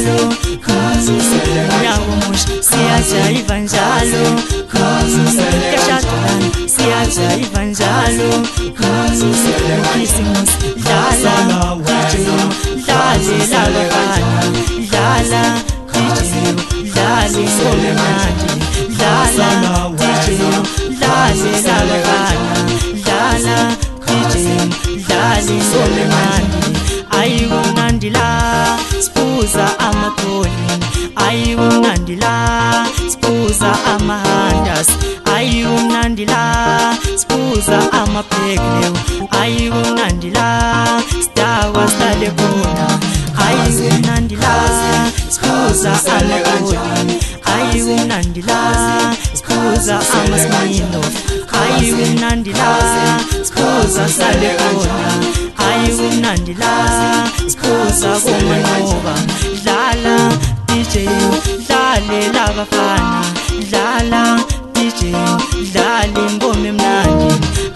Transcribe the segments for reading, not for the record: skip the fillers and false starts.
njalo Uyamumusha siyajayiva njalo Keshadulana siyajayiva njalo Ukisimusi dlala DJ dlale labafana dlala DJ dlale ngomnandi dlala DJ dlale labafana dlala DJ dlale ngomnandi Ayimnandi la spuza amakholi Ayimnandi la spuza amahandas Ayimnandi la spuza amaphekleo Ayimnandi la stawa stale khona Ayimnandi la spuza amakholi Ayimnandi la spuza amasmino Ayimnandi la spuza stale khona Ayimnandi la spuza kumanqoba dlala DJ dlale labafana dlala DJ dlale ingoma emnandi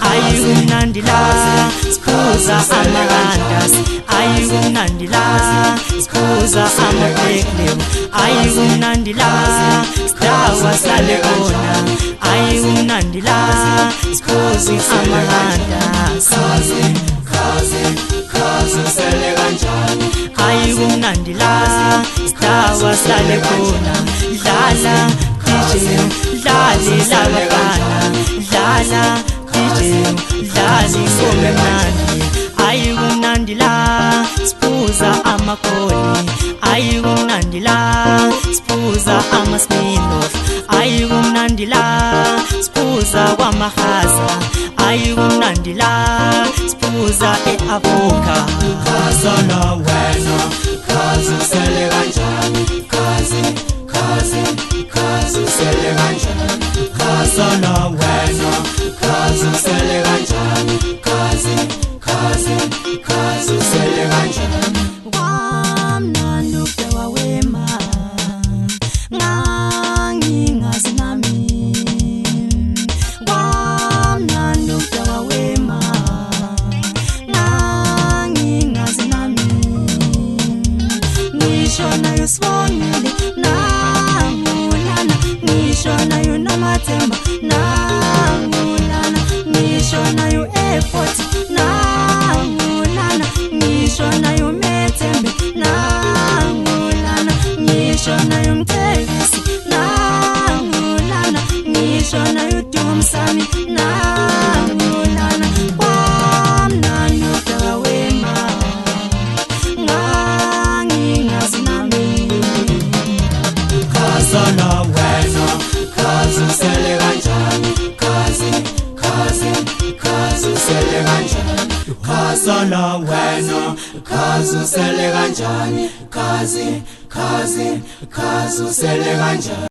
Ayimnandi la spuza amahandas Ayimnandi la spuza amaphekleo Ayimnandi la stawa sale khona Ayimnandi la spuza amahandas Sele kanjani Ayimnandi la stawa sale khona dlala DJ dlale labafana dlala DJ dlale ingoma emnandi Ayimnandi la spuza amakholi Ayimnandi la spuza amasmino Ayimnandi la spuza kwamahaza Ayimnandi la spuza eAvuka Khazana wena khazusele kanjani khazusele kanjani Khazana wena khazusele kanjani khazusele kanjani Wamnandi ukudwa wema ngangingazi nami Wamnandi ukudwa wema ngangingazi nami Ngisho nayo sibongile nangulana Ngisho nayo namathemba nangulana Ngisho nayo effort nangulana Ngisho nayo methembe nangulana Ngisho nayo mthevisi nangulana Ngisho nayo dumsami nangulana Wamnandi ukudwa wema ngangingazi nami Khazana wena khazusele kanjani khazusele kanjani Khazana wena khazusele kanjani khazusele kanjani